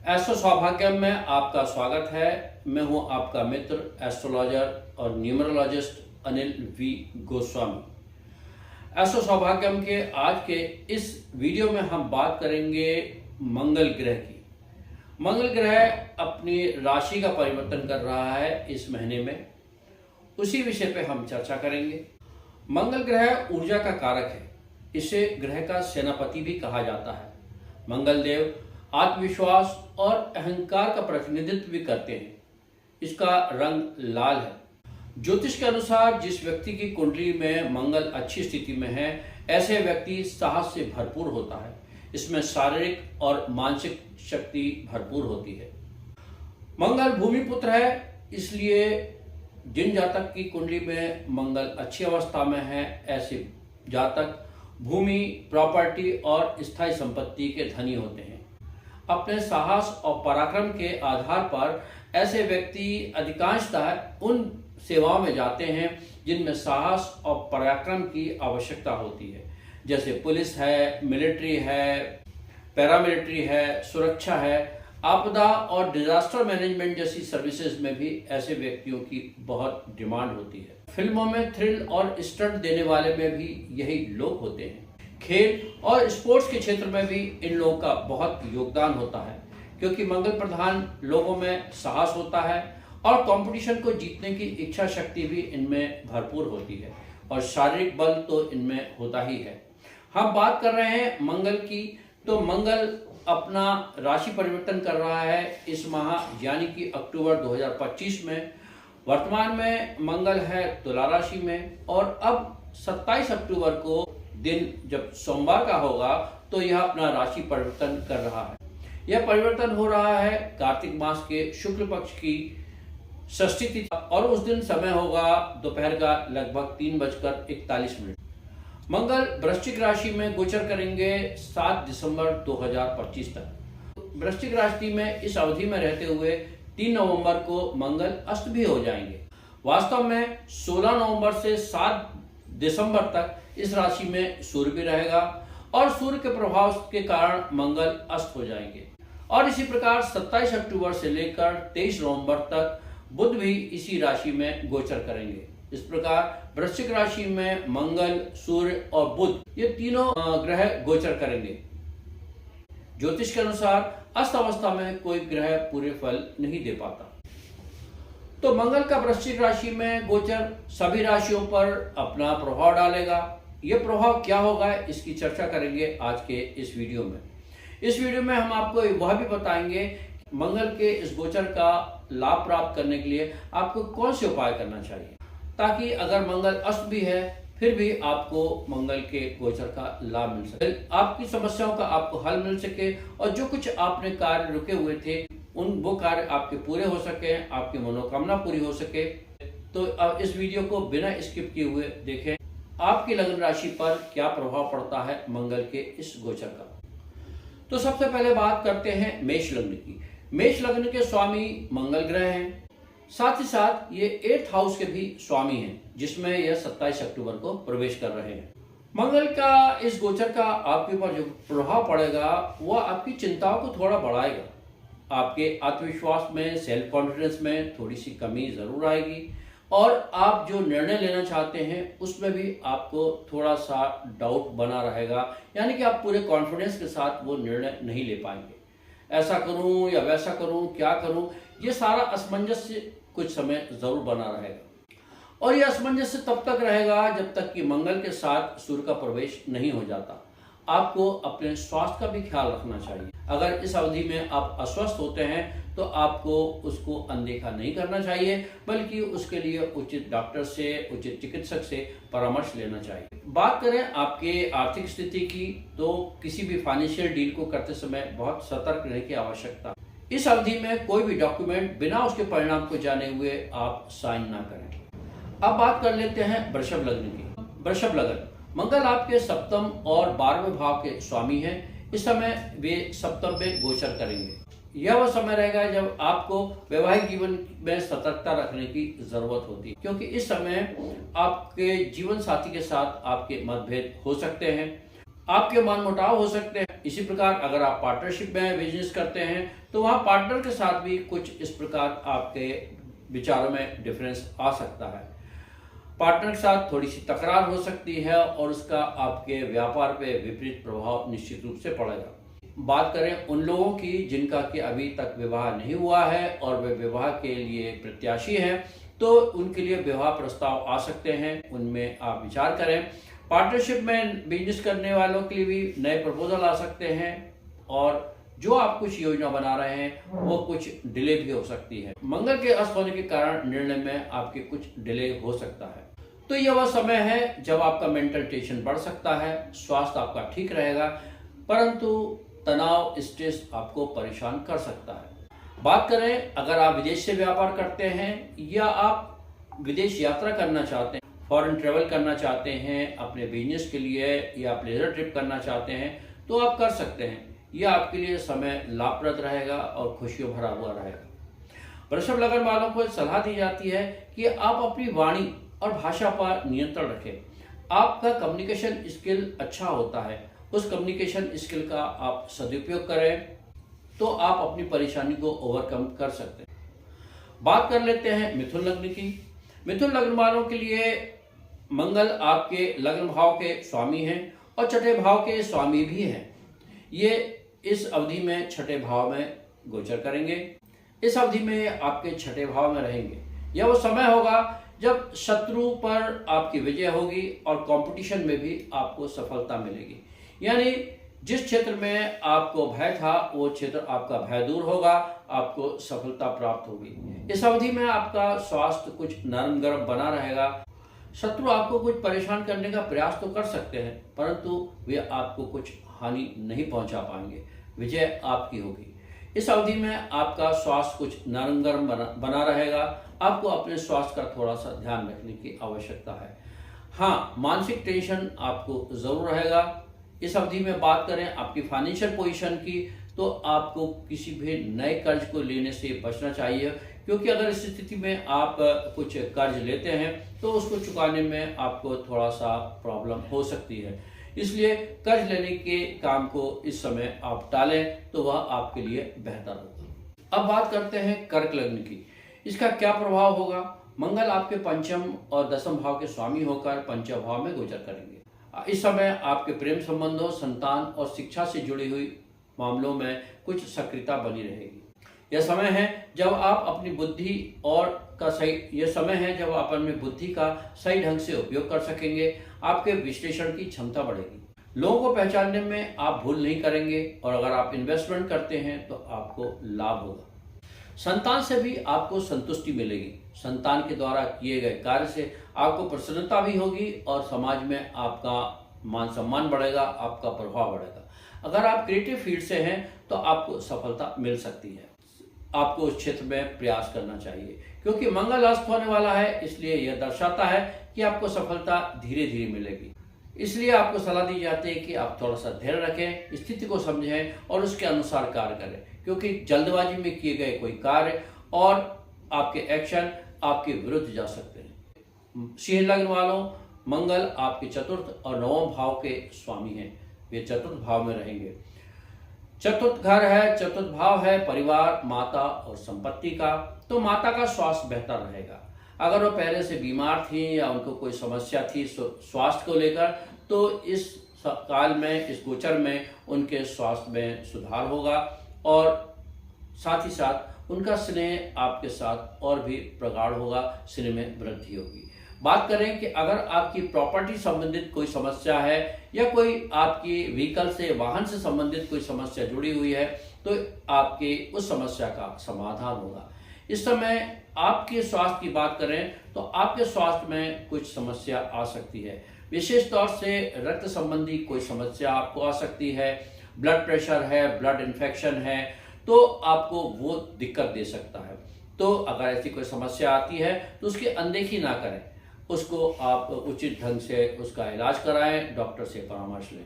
Astro Saubhagyam में आपका स्वागत है। मैं हूं आपका मित्र एस्ट्रोलॉजर और numerologist Anil V Goswami. Astro Saubhagyam के आज के इस वीडियो में हम बात करेंगे मंगल ग्रह की। मंगल ग्रह अपनी राशि का परिवर्तन कर रहा है इस महीने में, उसी विषय पे हम चर्चा करेंगे। मंगल ग्रह ऊर्जा का कारक है, इसे ग्रह का सेनापति भी कहा जाता है। मंगल देव आत्मविश्वास और अहंकार का प्रतिनिधित्व भी करते हैं। इसका रंग लाल है। ज्योतिष के अनुसार जिस व्यक्ति की कुंडली में मंगल अच्छी स्थिति में है, ऐसे व्यक्ति साहस से भरपूर होता है। इसमें शारीरिक और मानसिक शक्ति भरपूर होती है। मंगल भूमि पुत्र है, इसलिए जिन जातक की कुंडली में मंगल अच्छी अवस्था में है, ऐसे जातक भूमि, प्रॉपर्टी और स्थायी संपत्ति के धनी होते हैं। अपने साहस और पराक्रम के आधार पर ऐसे व्यक्ति अधिकांशतः उन सेवाओं में जाते हैं जिनमें साहस और पराक्रम की आवश्यकता होती है, जैसे पुलिस है, मिलिट्री है, पैरामिलिट्री है, सुरक्षा है, आपदा और डिजास्टर मैनेजमेंट जैसी सर्विसेज में भी ऐसे व्यक्तियों की बहुत डिमांड होती है। फिल्मों में थ्रिल और स्टंट देने वाले में भी यही लोग होते हैं। खेल और स्पोर्ट्स के क्षेत्र में भी इन लोगों का बहुत योगदान होता है, क्योंकि मंगल प्रधान लोगों में साहस होता है और कंपटीशन को जीतने की इच्छा शक्ति भी इनमें भरपूर होती है और शारीरिक बल तो इनमें होता ही है। हम बात कर रहे हैं मंगल की, तो मंगल अपना राशि परिवर्तन कर रहा है इस माह, यानी कि अक्टूबर 2025 में। वर्तमान में मंगल है तुला राशि में और अब 27 अक्टूबर को दिन जब सोमवार का होगा तो यह अपना राशि परिवर्तन कर रहा है। यह परिवर्तन हो रहा है कार्तिक मास के शुक्ल पक्ष की षष्ठी तिथि और उस दिन समय होगा दोपहर का लगभग 3:41। मंगल वृश्चिक राशि में गोचर करेंगे 7 दिसंबर 2025 तक। वृश्चिक राशि में इस अवधि में रहते हुए 3 नवंबर को मंगल अस्त भी हो जाएंगे। वास्तव में 16 नवंबर से 7 दिसंबर तक इस राशि में सूर्य भी रहेगा और सूर्य के प्रभाव के कारण मंगल अस्त हो जाएंगे। और इसी प्रकार 27 अक्टूबर से लेकर 23 नवंबर तक बुध भी इसी राशि में गोचर करेंगे। इस प्रकार वृश्चिक राशि में मंगल, सूर्य और बुध, ये तीनों ग्रह गोचर करेंगे। ज्योतिष के अनुसार अस्त अवस्था में कोई ग्रह पूरे फल नहीं दे पाता। तो मंगल का वृश्चिक राशि में गोचर सभी राशियों पर अपना प्रभाव डालेगा। यह प्रभाव क्या होगा, इसकी चर्चा करेंगे आज के इस वीडियो में। इस वीडियो में हम आपको वह भी बताएंगे मंगल के इस गोचर का लाभ प्राप्त करने के लिए आपको कौन से उपाय करना चाहिए, ताकि अगर मंगल अस्त भी है फिर भी आपको मंगल के गोचर का लाभ मिल सके, आपकी समस्याओं का आपको हल मिल सके और जो कुछ आपने कार्य रुके हुए थे वो कार्य आपके पूरे हो सके, आपकी मनोकामना पूरी हो सके। तो अब इस वीडियो को बिना स्किप किए हुए देखें, आपकी लग्न राशि पर क्या प्रभाव पड़ता है मंगल के इस गोचर का। तो सबसे पहले बात करते हैं मेष लग्न की। मेष लग्न के स्वामी मंगल ग्रह हैं, साथ ही साथ ये 8th हाउस के भी स्वामी हैं, जिसमें यह 27 अक्टूबर को प्रवेश कर रहे हैं। मंगल का इस गोचर का आपके ऊपर जो प्रभाव पड़ेगा वह आपकी चिंताओं को थोड़ा बढ़ाएगा। आपके आत्मविश्वास में, सेल्फ कॉन्फिडेंस में थोड़ी सी कमी जरूर आएगी और आप जो निर्णय लेना चाहते हैं उसमें भी आपको थोड़ा सा डाउट बना रहेगा, यानी कि आप पूरे कॉन्फिडेंस के साथ वो निर्णय नहीं ले पाएंगे। ऐसा करूं या वैसा करूं, क्या करूं, ये सारा असमंजस्य कुछ समय जरूर बना रहेगा और यह असमंजस्य तब तक रहेगा जब तक कि मंगल के साथ सूर्य का प्रवेश नहीं हो जाता। आपको अपने स्वास्थ्य का भी ख्याल रखना चाहिए। अगर इस अवधि में आप अस्वस्थ होते हैं तो आपको उसको अनदेखा नहीं करना चाहिए, बल्कि उसके लिए उचित डॉक्टर से, उचित चिकित्सक से परामर्श लेना चाहिए। बात करें आपके आर्थिक स्थिति की, तो किसी भी फाइनेंशियल डील को करते समय बहुत सतर्क रहने की आवश्यकता। इस अवधि में कोई भी डॉक्यूमेंट बिना उसके परिणाम को जाने हुए आप साइन ना करें। अब बात कर लेते हैं वृषभ लग्न की। वृषभ लग्न, मंगल आपके सप्तम और 12वें भाव के स्वामी हैं। इस समय वे सप्तम में गोचर करेंगे। यह वह समय रहेगा जब आपको वैवाहिक जीवन में सतर्कता रखने की जरूरत होती है, क्योंकि इस समय आपके जीवन साथी के साथ आपके मतभेद हो सकते हैं। आपके मनमुटाव हो सकते हैं। इसी प्रकार अगर आप पार्टनरशिप में बिजनेस करते हैं तो वहां पार्टनर के साथ भी कुछ इस प्रकार आपके विचारों में डिफरेंस आ सकता है। पार्टनर के साथ थोड़ी सी तकरार हो सकती है और उसका आपके व्यापार पे विपरीत प्रभाव निश्चित रूप से पड़ेगा। बात करें उन लोगों की जिनका कि अभी तक विवाह नहीं हुआ है और वे विवाह के लिए प्रत्याशी हैं, तो उनके लिए विवाह प्रस्ताव आ सकते हैं, उनमें आप विचार करें। पार्टनरशिप में बिजनेस करने वालों के लिए भी नए प्रपोजल आ सकते हैं और जो आप कुछ योजना बना रहे हैं वो कुछ डिले भी हो सकती है। मंगल के अस्त होने के कारण निर्णय में आपके कुछ डिले हो सकता है। तो यह वह समय है जब आपका मेंटल टेंशन बढ़ सकता है, स्वास्थ्य आपका ठीक रहेगा, परंतु तनाव स्ट्रेस आपको परेशान कर सकता है। बात करें अगर आप विदेश से व्यापार करते हैं या आप विदेश यात्रा करना चाहते हैं, फॉरेन ट्रेवल करना चाहते हैं अपने बिजनेस के लिए या प्लेजर ट्रिप करना चाहते हैं, तो आप कर सकते हैं। यह आपके लिए समय लाभप्रद रहेगा और खुशियों भरा हुआ रहेगा। वृषभ लग्न वालों को सलाह दी जाती है कि आप अपनी वाणी और भाषा पर नियंत्रण रखें। आपका कम्युनिकेशन स्किल अच्छा होता है, उस कम्युनिकेशन स्किल का आप सदुपयोग करें तो आप अपनी परेशानी को ओवरकम कर सकते हैं। बात कर लेते हैं मिथुन लग्न की। मिथुन लग्न वालों के लिए मंगल आपके लग्न भाव के स्वामी हैं और छठे भाव के स्वामी भी हैं। ये इस अवधि में छठे भाव में गोचर करेंगे। इस अवधि में आपके छठे भाव में रहेंगे। यह वो समय होगा जब शत्रु पर आपकी विजय होगी और कंपटीशन में भी आपको सफलता मिलेगी। यानी जिस क्षेत्र में आपको भय था वो क्षेत्र आपका भय दूर होगा, आपको सफलता प्राप्त होगी। इस अवधि में आपका स्वास्थ्य कुछ नरम गरम बना रहेगा। शत्रु आपको कुछ परेशान करने का प्रयास तो कर सकते हैं, परंतु वे आपको कुछ हानि नहीं पहुंचा पाएंगे। विजय आपकी होगी। इस अवधि में आपका स्वास्थ्य कुछ नरम गरम बना रहेगा। आपको अपने स्वास्थ्य का थोड़ा सा ध्यान रखने की आवश्यकता है। हाँ, मानसिक टेंशन आपको जरूर रहेगा। इस अवधि में बात करें आपकी फाइनेंशियल पोजीशन की, तो आपको किसी भी नए कर्ज को लेने से बचना चाहिए, क्योंकि अगर इस स्थिति में आप कुछ कर्ज लेते हैं तो उसको चुकाने में आपको थोड़ा सा प्रॉब्लम हो सकती है। इसलिए कर्ज लेने के काम को इस समय आप टालें तो वह आपके लिए बेहतर होगा। अब बात करते हैं कर्क लग्न की। इसका क्या प्रभाव होगा? मंगल आपके पंचम और दसम भाव के स्वामी होकर पंचम भाव में गोचर करेंगे। इस समय आपके प्रेम संबंधों, संतान और शिक्षा से जुड़ी हुई मामलों में कुछ सक्रियता बनी रहेगी। यह समय है जब आप अपनी बुद्धि का सही ढंग से उपयोग कर सकेंगे। आपके विश्लेषण की क्षमता बढ़ेगी। लोगों को पहचानने में आप भूल नहीं करेंगे और अगर आप इन्वेस्टमेंट करते हैं तो आपको लाभ होगा। संतान से भी आपको संतुष्टि मिलेगी। संतान के द्वारा किए गए कार्य से आपको प्रसन्नता भी होगी और समाज में आपका मान सम्मान बढ़ेगा, आपका प्रभाव बढ़ेगा। अगर आप क्रिएटिव फील्ड से हैं तो आपको सफलता मिल सकती है। आपको उस क्षेत्र में प्रयास करना चाहिए, क्योंकि मंगल अस्त होने वाला है, इसलिए यह दर्शाता है कि आपको सफलता धीरे धीरे मिलेगी। इसलिए आपको सलाह दी जाती है कि आप थोड़ा सा धैर्य रखें, स्थिति को समझें और उसके अनुसार कार्य करें, क्योंकि जल्दबाजी में किए गए कोई कार्य और आपके एक्शन आपके विरुद्ध जा सकते हैं। सिंह लग्न वालों, मंगल आपके चतुर्थ और नवम भाव के स्वामी हैं। वे चतुर्थ भाव में रहेंगे। चतुर्थ घर है, चतुर्थ भाव है परिवार, माता और संपत्ति का। तो माता का स्वास्थ्य बेहतर रहेगा। अगर वो पहले से बीमार थी या उनको कोई समस्या थी स्वास्थ्य को लेकर, तो इस काल में, इस गोचर में उनके स्वास्थ्य में सुधार होगा और साथ ही साथ उनका स्नेह आपके साथ और भी प्रगाढ़ होगा, स्नेह में वृद्धि होगी। बात करें कि अगर आपकी प्रॉपर्टी संबंधित कोई समस्या है या कोई आपकी व्हीकल से, वाहन से संबंधित कोई समस्या जुड़ी हुई है, तो आपके उस समस्या का समाधान होगा। इस समय आपके स्वास्थ्य की बात करें तो आपके स्वास्थ्य में कुछ समस्या आ सकती है। विशेष तौर से रक्त संबंधी कोई समस्या आपको आ सकती है, ब्लड प्रेशर है, ब्लड इन्फेक्शन है, तो आपको वो दिक्कत दे सकता है। तो अगर ऐसी कोई समस्या आती है तो उसकी अनदेखी ना करें, उसको आप उचित ढंग से उसका इलाज कराएं, डॉक्टर से परामर्श लें।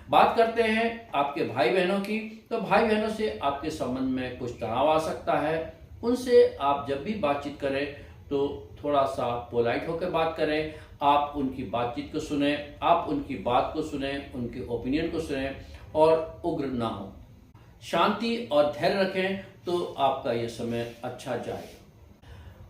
बात करते हैं आपके भाई बहनों की, तो भाई बहनों से आपके संबंध में कुछ तनाव आ सकता है। उनसे आप जब भी बातचीत करें तो थोड़ा सा पोलाइट होकर बात करें। आप उनकी बातचीत को सुने, आप उनकी बात को सुने, उनके ओपिनियन को सुने और उग्र ना हो। शांति और धैर्य रखें तो आपका ये समय अच्छा जाएगा।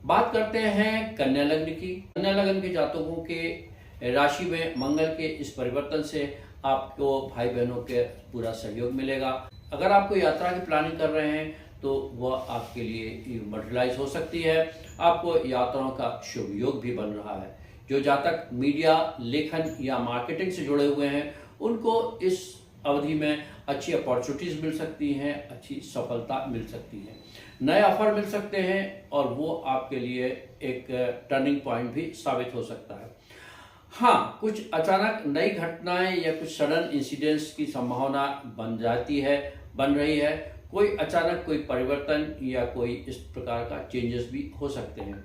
बात करते हैं कन्या लग्न की। कन्या लग्न के जातकों के राशि में मंगल के इस परिवर्तन से आपको भाई बहनों के पूरा सहयोग मिलेगा। अगर आप कोई यात्रा की प्लानिंग कर रहे हैं तो वह आपके लिए मटेरियलाइज हो सकती है। आपको यात्राओं का शुभ योग भी बन रहा है। जो जातक मीडिया, लेखन या मार्केटिंग से जुड़े हुए हैं उनको इस अवधि में अच्छी अपॉर्चुनिटीज मिल सकती हैं, अच्छी सफलता मिल सकती है, नए ऑफर मिल सकते हैं और वो आपके लिए एक टर्निंग पॉइंट भी साबित हो सकता है। हाँ, कुछ अचानक नई घटनाएं या कुछ सडन इंसिडेंट्स की संभावना बन रही है। कोई अचानक कोई परिवर्तन या कोई इस प्रकार का चेंजेस भी हो सकते हैं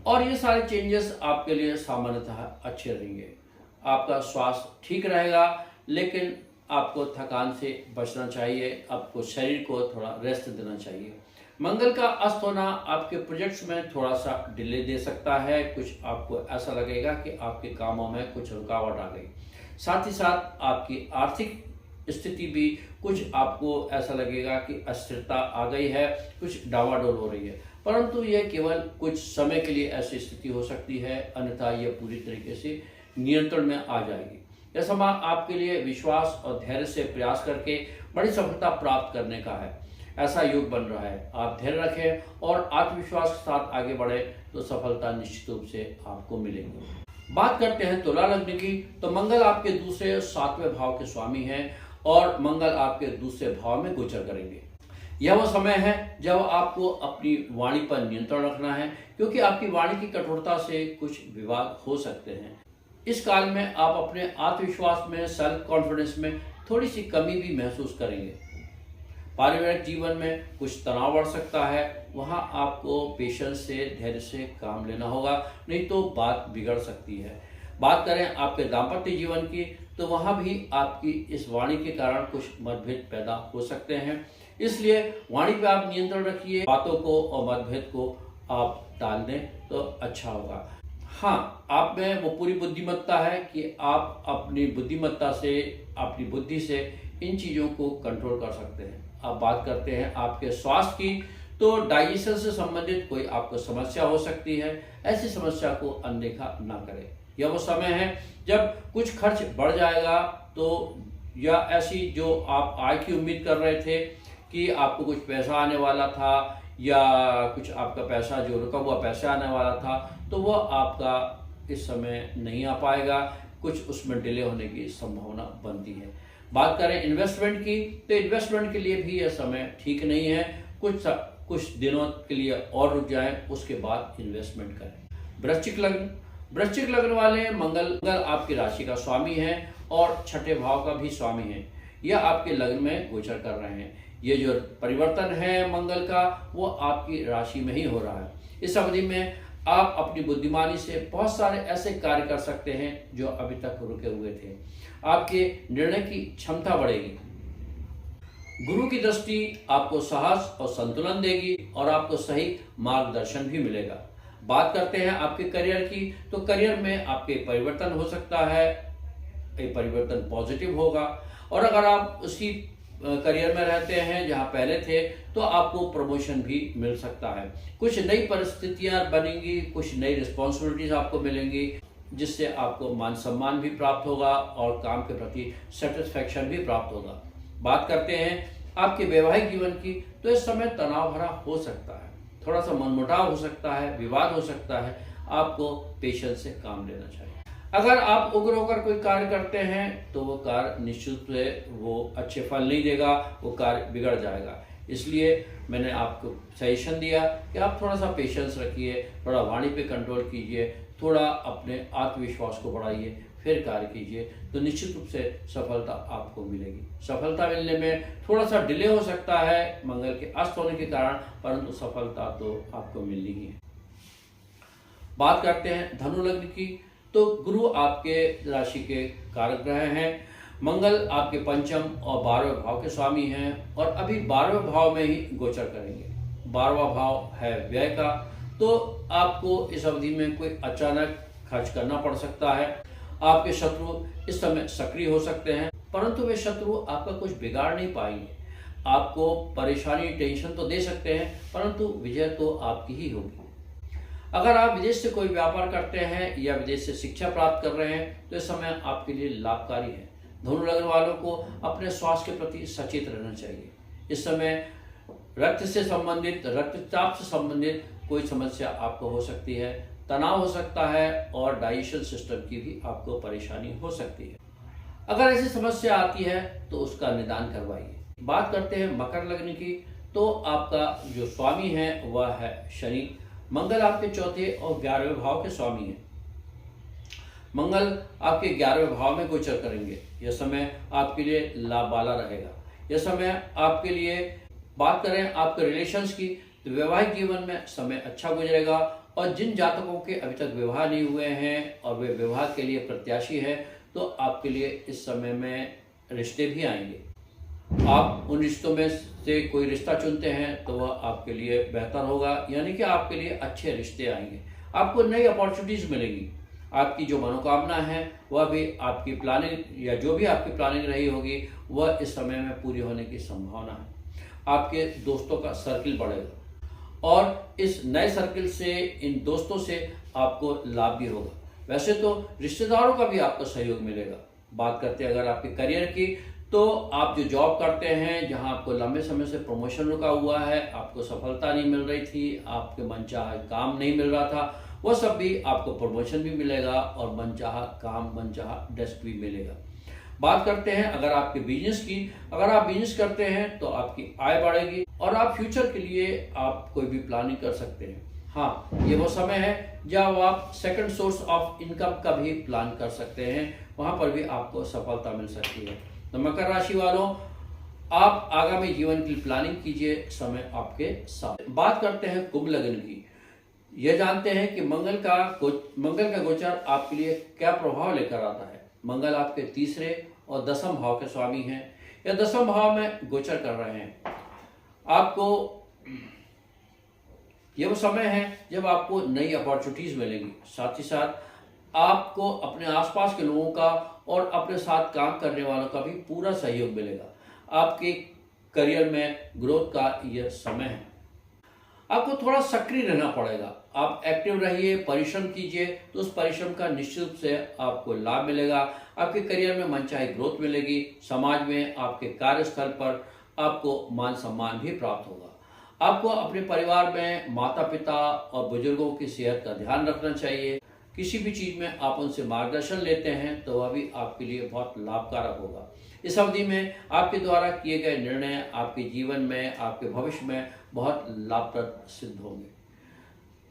और ये सारे चेंजेस आपके लिए सामान्यतः अच्छे रहेंगे। आपका स्वास्थ्य ठीक रहेगा, लेकिन आपको थकान से बचना चाहिए, आपको शरीर को थोड़ा रेस्ट देना चाहिए। मंगल का अस्त होना आपके प्रोजेक्ट्स में थोड़ा सा डिले दे सकता है। कुछ आपको ऐसा लगेगा कि आपके कामों में कुछ रुकावट आ गई। साथ ही साथ आपकी आर्थिक स्थिति भी कुछ आपको ऐसा लगेगा कि अस्थिरता आ गई है, कुछ डावाडोल हो रही है, परंतु यह केवल कुछ समय के लिए ऐसी स्थिति हो सकती है, अन्यथा यह पूरी तरीके से नियंत्रण में आ जाएगी। यह समय आपके लिए विश्वास और धैर्य से प्रयास करके बड़ी सफलता प्राप्त करने का है, ऐसा योग बन रहा है। आप धैर्य रखें और आत्मविश्वास के साथ आगे बढ़े तो सफलता निश्चित रूप से आपको मिलेगी। बात करते हैं तुला लग्न की। तो मंगल आपके दूसरे और 7वें भाव के स्वामी हैं और मंगल आपके दूसरे भाव में गोचर करेंगे। यह वो समय है जब आपको अपनी वाणी पर नियंत्रण रखना है, क्योंकि आपकी वाणी की कठोरता से कुछ विवाद हो सकते हैं। इस काल में आप अपने आत्मविश्वास में, सेल्फ कॉन्फिडेंस में थोड़ी सी कमी भी महसूस करेंगे। पारिवारिक जीवन में कुछ तनाव बढ़ सकता है, वहां आपको पेशेंस से, धैर्य से काम लेना होगा, नहीं तो बात बिगड़ सकती है। बात करें आपके दाम्पत्य जीवन की तो वहां भी आपकी इस वाणी के कारण कुछ मतभेद पैदा हो सकते हैं, इसलिए वाणी पे आप नियंत्रण रखिए। बातों को और मतभेद को आप टाल दें तो अच्छा होगा। हाँ, आप में वो पूरी बुद्धिमत्ता है कि आप अपनी बुद्धिमत्ता से, अपनी बुद्धि से इन चीज़ों को कंट्रोल कर सकते हैं। अब बात करते हैं आपके स्वास्थ्य की। तो डाइजेशन से संबंधित कोई आपको समस्या हो सकती है, ऐसी समस्या को अनदेखा ना करें। यह वो समय है जब कुछ खर्च बढ़ जाएगा, तो या ऐसी जो आप आय की उम्मीद कर रहे थे कि आपको कुछ पैसा आने वाला था या कुछ आपका पैसा जो रुका हुआ पैसा आने वाला था, तो वह आपका इस समय नहीं आ पाएगा, कुछ उसमें डिले होने की संभावना बनती है। बात करें इन्वेस्टमेंट की, तो इन्वेस्टमेंट के लिए भी यह समय ठीक नहीं है। कुछ दिनों के लिए और रुक जाएं, उसके बाद इन्वेस्टमेंट करें। वृश्चिक लग्न वाले मंगल आपकी राशि का स्वामी है और छठे भाव का भी स्वामी है। यह आपके लग्न में गोचर कर रहे हैं। ये जो परिवर्तन है मंगल का, वो आपकी राशि में ही हो रहा है। इस अवधि में आप अपनी बुद्धिमानी से बहुत सारे ऐसे कार्य कर सकते हैं जो अभी तक रुके हुए थे। आपके निर्णय की क्षमता बढ़ेगी। गुरु की दृष्टि आपको साहस और संतुलन देगी और आपको सही मार्गदर्शन भी मिलेगा। बात करते हैं आपके करियर की, तो करियर में आपके परिवर्तन हो सकता है, ये परिवर्तन पॉजिटिव होगा। और अगर आप उसी करियर में रहते हैं जहां पहले थे, तो आपको प्रमोशन भी मिल सकता है। कुछ नई परिस्थितियां बनेंगी, कुछ नई रिस्पॉन्सिबिलिटीज आपको मिलेंगी, जिससे आपको मान सम्मान भी प्राप्त होगा और काम के प्रति सेटिस्फैक्शन भी प्राप्त होगा। बात करते हैं आपके वैवाहिक जीवन की, तो इस समय तनाव भरा हो सकता है, थोड़ा सा मनमुटाव हो सकता है, विवाद हो सकता है। आपको पेशेंस से काम लेना चाहिए। अगर आप उग्र होकर कोई कार्य करते हैं तो वो कार्य निश्चित रूप से वो अच्छे फल नहीं देगा, वो कार्य बिगड़ जाएगा। इसलिए मैंने आपको सजेशन दिया कि आप थोड़ा सा पेशेंस रखिए, थोड़ा वाणी पे कंट्रोल कीजिए, थोड़ा अपने आत्मविश्वास को बढ़ाइए, फिर कार्य कीजिए, तो निश्चित रूप से सफलता आपको मिलेगी। सफलता मिलने में थोड़ा सा डिले हो सकता है मंगल के अस्त होने के कारण, परंतु सफलता तो आपको मिलनी ही है। बात करते हैं धनु लग्न की, तो गुरु आपके राशि के कारक ग्रह हैं। मंगल आपके पंचम और 12वें भाव के स्वामी हैं और अभी 12वें भाव में ही गोचर करेंगे। 12वां भाव है व्यय का, तो आपको इस अवधि में कोई अचानक खर्च करना पड़ सकता है। आपके शत्रु इस समय सक्रिय हो सकते हैं, परंतु वे शत्रु आपका कुछ बिगाड़ नहीं पाएंगे। आपको परेशानी टेंशन तो दे सकते हैं, परंतु विजय तो आपकी ही होगी। अगर आप विदेश से कोई व्यापार करते हैं या विदेश से शिक्षा प्राप्त कर रहे हैं तो इस समय आपके लिए लाभकारी है। धनु लग्न वालों को अपने स्वास्थ्य के प्रति सचेत रहना चाहिए। इस समय रक्त से संबंधित, रक्तचाप से संबंधित कोई समस्या आपको हो सकती है, तनाव हो सकता है और डाइजेशन सिस्टम की भी आपको परेशानी हो सकती है। अगर ऐसी समस्या आती है तो उसका निदान करवाइए। बात करते हैं मकर लग्न की, तो आपका जो स्वामी है वह है शनि। मंगल आपके चौथे और 11वें भाव के स्वामी हैं। मंगल आपके 11वें भाव में गोचर करेंगे। यह समय आपके लिए लाभ वाला रहेगा। यह समय आपके लिए, बात करें आपके रिलेशंस की, तो वैवाहिक जीवन में समय अच्छा गुजरेगा। और जिन जातकों के अभी तक विवाह नहीं हुए हैं और वे विवाह के लिए प्रत्याशी हैं तो आपके लिए इस समय में रिश्ते भी आएंगे। आप उन रिश्तों में से कोई रिश्ता चुनते हैं तो वह आपके लिए बेहतर होगा, यानी कि आपके लिए अच्छे रिश्ते आएंगे। आपको नई अपॉर्चुनिटीज मिलेंगी। आपकी जो मनोकामना है वह भी, आपकी प्लानिंग या जो भी आपकी प्लानिंग रही होगी वह इस समय में पूरी होने की संभावना है। आपके दोस्तों का सर्किल बढ़ेगा और इस नए सर्किल से, इन दोस्तों से आपको लाभ भी होगा। वैसे तो रिश्तेदारों का भी आपको सहयोग मिलेगा। बात करते हैं अगर आपके करियर की, तो आप जो जॉब करते हैं, जहां आपको लंबे समय से प्रमोशन रुका हुआ है, आपको सफलता नहीं मिल रही थी, आपके मनचाहा काम नहीं मिल रहा था, वह सब भी आपको प्रमोशन भी मिलेगा और मनचाहा काम, मनचाहा डेस्क भी मिलेगा। बात करते हैं अगर आपके बिजनेस की, अगर आप बिजनेस करते हैं तो आपकी आय बढ़ेगी और आप फ्यूचर के लिए आप कोई भी प्लानिंग कर सकते हैं। हाँ, ये वो समय है जब आप सेकंड सोर्स ऑफ इनकम का भी प्लान कर सकते हैं, वहां पर भी आपको सफलता मिल सकती है। तो मकर राशि वालों, आप आगामी जीवन की प्लानिंग कीजिए, समय आपके साथ। बात करते हैं कुंभ लग्न की। यह जानते हैं कि मंगल का गोचर आपके लिए क्या प्रभाव लेकर आता है। मंगल आपके तीसरे और 10वें भाव के स्वामी हैं। यह 10वें भाव में गोचर कर रहे हैं। आपको यह वो समय है जब आपको नई अपॉर्चुनिटीज मिलेंगी। साथ ही साथ आपको अपने आसपास के लोगों का और अपने साथ काम करने वालों का भी पूरा सहयोग मिलेगा। आपके करियर में ग्रोथ का यह समय है। आपको थोड़ा सक्रिय रहना पड़ेगा। आप एक्टिव रहिए, परिश्रम कीजिए, तो उस परिश्रम का निश्चित रूप से आपको लाभ मिलेगा। आपके करियर में मनचाही ग्रोथ मिलेगी। समाज में, आपके कार्यस्थल पर आपको मान सम्मान भी प्राप्त होगा। आपको अपने परिवार में माता पिता और बुजुर्गों की सेहत का ध्यान रखना चाहिए। किसी भी चीज में आप उनसे मार्गदर्शन लेते हैं तो वह भी आपके लिए बहुत लाभकारक होगा। इस अवधि में आपके द्वारा किए गए निर्णय आपके जीवन में, आपके भविष्य में बहुत लाभप्रद सिद्ध होंगे।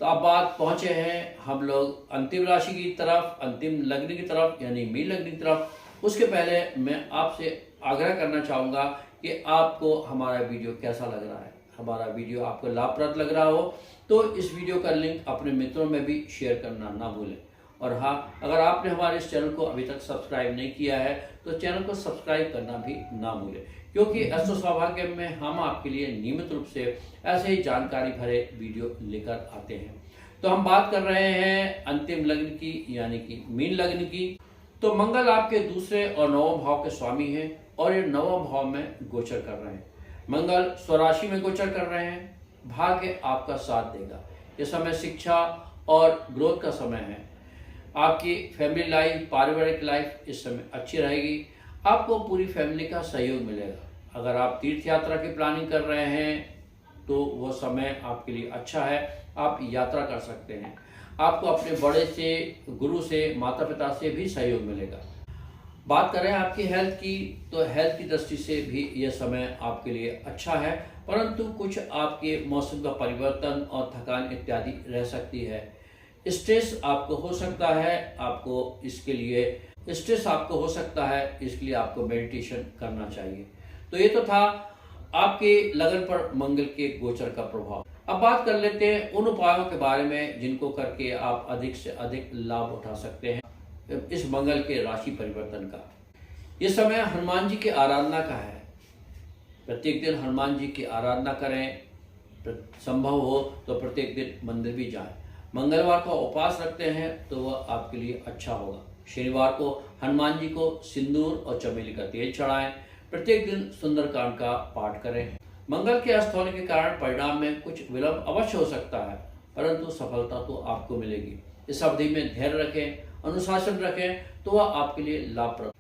तो अब बात पहुंचे हैं हम लोग अंतिम राशि की तरफ, अंतिम लग्न की तरफ, यानी मीन लग्न की तरफ। उसके पहले मैं आपसे आग्रह करना चाहूँगा कि आपको हमारा वीडियो कैसा लग रहा है। हमारा वीडियो आपको लाभप्रद लग रहा हो तो इस वीडियो का लिंक अपने मित्रों में भी शेयर करना ना भूलें। और हाँ, अगर आपने हमारे इस चैनल को अभी तक सब्सक्राइब नहीं किया है तो चैनल को सब्सक्राइब करना भी ना भूलें, क्योंकि एस्ट्रो सौभाग्य में हम आपके लिए नियमित रूप से ऐसे ही जानकारी भरे वीडियो लेकर आते हैं। तो हम बात कर रहे हैं अंतिम लग्न की, यानी कि मीन लग्न की। तो मंगल आपके दूसरे और 9वें भाव के स्वामी हैं और ये 9वें भाव में गोचर कर रहे हैं। मंगल स्वराशि में गोचर कर रहे हैं। भाग्य आपका साथ देगा। ये समय शिक्षा और ग्रोथ का समय है। आपकी फैमिली लाइफ, पारिवारिक लाइफ इस समय अच्छी रहेगी। आपको पूरी फैमिली का सहयोग मिलेगा। अगर आप तीर्थ यात्रा की प्लानिंग कर रहे हैं तो वो समय आपके लिए अच्छा है, आप यात्रा कर सकते हैं। आपको अपने बड़े से, गुरु से, माता पिता से भी सहयोग मिलेगा। बात करें आपकी हेल्थ की, तो हेल्थ की दृष्टि से भी यह समय आपके लिए अच्छा है, परंतु कुछ आपके मौसम का परिवर्तन और थकान इत्यादि रह सकती है। स्ट्रेस आपको हो सकता है, आपको इसके लिए स्ट्रेस आपको हो सकता है, इसके लिए आपको मेडिटेशन करना चाहिए। तो ये तो था आपके लगन पर मंगल के गोचर का प्रभाव। अब बात कर लेते हैं उन उपायों के बारे में जिनको करके आप अधिक से अधिक लाभ उठा सकते हैं इस मंगल के राशि परिवर्तन का। ये समय हनुमान जी की आराधना का है। प्रत्येक दिन हनुमान जी की आराधना करें, संभव हो तो प्रत्येक दिन मंदिर भी जाएं। मंगलवार का उपवास रखते हैं तो वह आपके लिए अच्छा होगा। शनिवार को हनुमान जी को सिंदूर और चमेली का तेल चढ़ाएं। प्रत्येक दिन सुंदरकांड का पाठ करें। मंगल के अस्त होने के कारण परिणाम में कुछ विलंब अवश्य हो सकता है, परंतु सफलता तो आपको मिलेगी। इस अवधि में धैर्य रखें, अनुशासन रखें, तो वह आपके लिए लाभप्रद।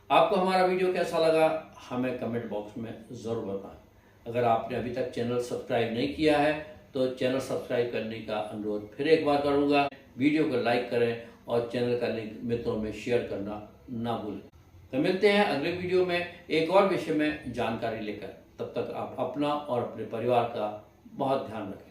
आपको हमारा वीडियो कैसा लगा हमें कमेंट बॉक्स में ज़रूर बताएं। अगर आपने अभी तक चैनल सब्सक्राइब नहीं किया है तो चैनल सब्सक्राइब करने का अनुरोध फिर एक बार करूंगा। वीडियो को लाइक करें और चैनल का लिंक मित्रों में शेयर करना ना भूलें। तो मिलते हैं अगले वीडियो में एक और विषय में जानकारी लेकर। तब तक आप अपना और अपने परिवार का बहुत ध्यान रखें।